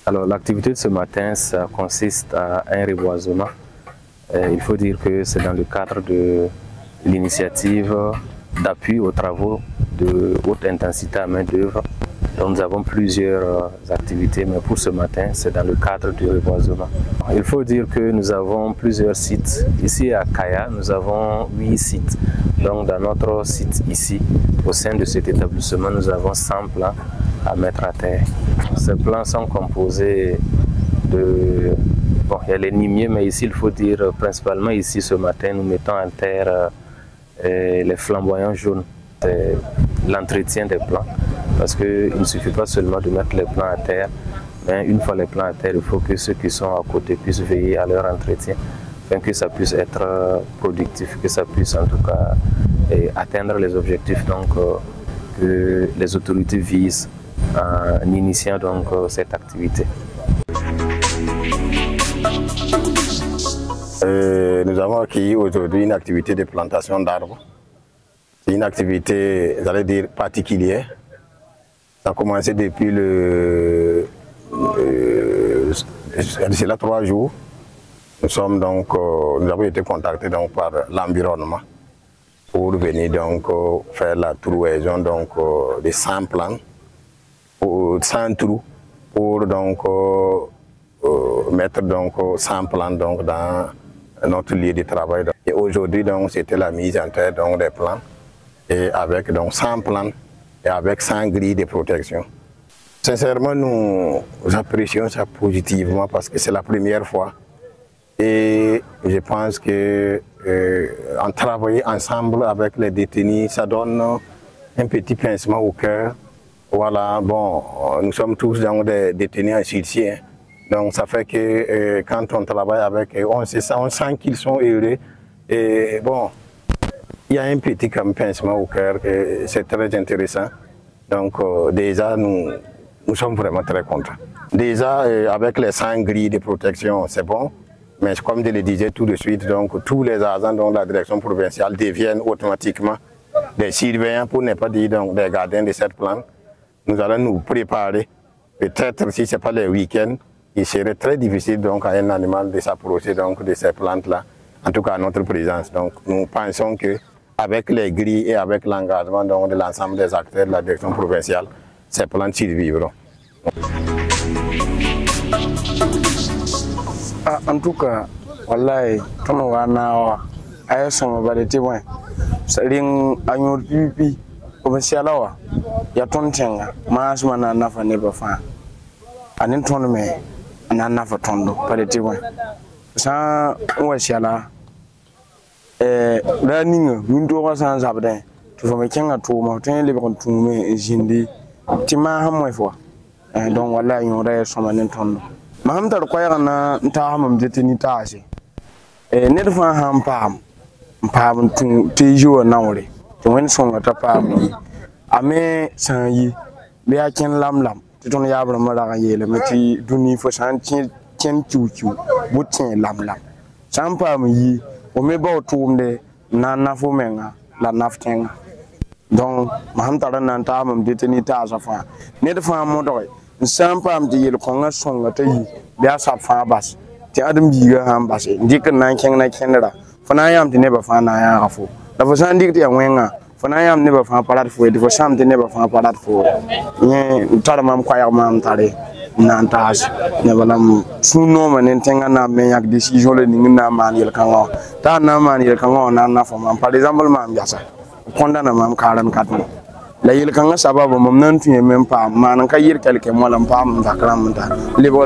Alors l'activité de ce matin, ça consiste à un reboisement. Il faut dire que c'est dans le cadre de l'initiative d'appui aux travaux de haute intensité à main d'œuvre. Donc nous avons plusieurs activités, mais pour ce matin, c'est dans le cadre du reboisement. Il faut dire que nous avons plusieurs sites. Ici à Kaya, nous avons 8 sites. Donc dans notre site ici, au sein de cet établissement, nous avons 100 plants à mettre à terre. Ces plants sont composés de... Bon, il y a les nimiers, mais ici, il faut dire principalement ici ce matin, nous mettons à terre les flamboyants jaunes. C'est l'entretien des plants. Parce qu'il ne suffit pas seulement de mettre les plants à terre, mais une fois les plants à terre, il faut que ceux qui sont à côté puissent veiller à leur entretien, afin que ça puisse être productif, que ça puisse en tout cas atteindre les objectifs donc, que les autorités visent en initiant donc, cette activité. Nous avons accueilli aujourd'hui une activité de plantation d'arbres. C'est une activité, j'allais dire, particulière. Ça a commencé depuis c'est là 3 jours. Nous avons été contactés donc par l'environnement pour venir donc faire la trouaison donc de 100 plants, 100 trous pour donc mettre donc 100 plants donc dans notre lieu de travail. Et aujourd'hui donc c'était la mise en terre donc des plants et avec donc 100 plants et avec 100 grilles de protection. Sincèrement, nous apprécions ça positivement parce que c'est la première fois. Et je pense que en travaillant ensemble avec les détenus, ça donne un petit pincement au cœur. Voilà, bon, nous sommes tous dans des détenus en sursis. Donc ça fait que quand on travaille avec eux, on sent qu'ils sont heureux. Et bon, il y a un petit pincement au cœur, c'est très intéressant. Donc déjà, nous sommes vraiment très contents. Déjà, avec les 100 grilles de protection, c'est bon. Mais comme je le disais tout de suite, donc, tous les agents de la direction provinciale deviennent automatiquement des surveillants, pour ne pas dire donc, des gardiens de cette plante. Nous allons nous préparer. Peut-être si ce n'est pas les week-ends, il serait très difficile donc, à un animal de s'approcher de ces plantes-là, en tout cas à notre présence. Donc nous pensons qu'avec les grilles et avec l'engagement de l'ensemble des acteurs de la direction provinciale, ces plantes survivront. En tout cas, wallahi, ton wana ay sama balete wan. Saling anyor pipi, commercialawa. Ya ton tenga, mas mana nafa ne ba fa. Anin ton me ana nafa tondo balete wan. Sa wa siala raninga min to ko san sabden. To me kenga to ma ten le kon to me jindi. Tima ha mo fo. Donc wallahi yore sama nen tondo. Mahamtar kwaya na nta hamam deteni taase ne defa ham pam tun tejo nawre to wen songa ta pam ame sanyi be a ken lamlam to ton yabra mara yele mati duni fo san ken chuchu butin lamlam san pam yi o me ba tumde na fo menga la naften donc mahamtar na nta hamam deteni taasa fa ne defa mo doy Sampam di yel konga songa tayi biya sap fa bas ti adam biga ham bas dik nan ken na kenra fana yam ti ne ba fa na ya gafo da fo san dik ti ya wenga fana yam ne ba fa parat fo di fo sam ti ne ba fa parat fo nye tar mam kwaya mam tare nan tas ne balam suno manen tenga na me yak decision le ni na man yel kango ta na man yel kango na fo mam par exemple mam yasa kondana mam karan katmo la yel kanga sababu mam nan tuye même pas manan ka yir quelque mo lam pam takram ta libo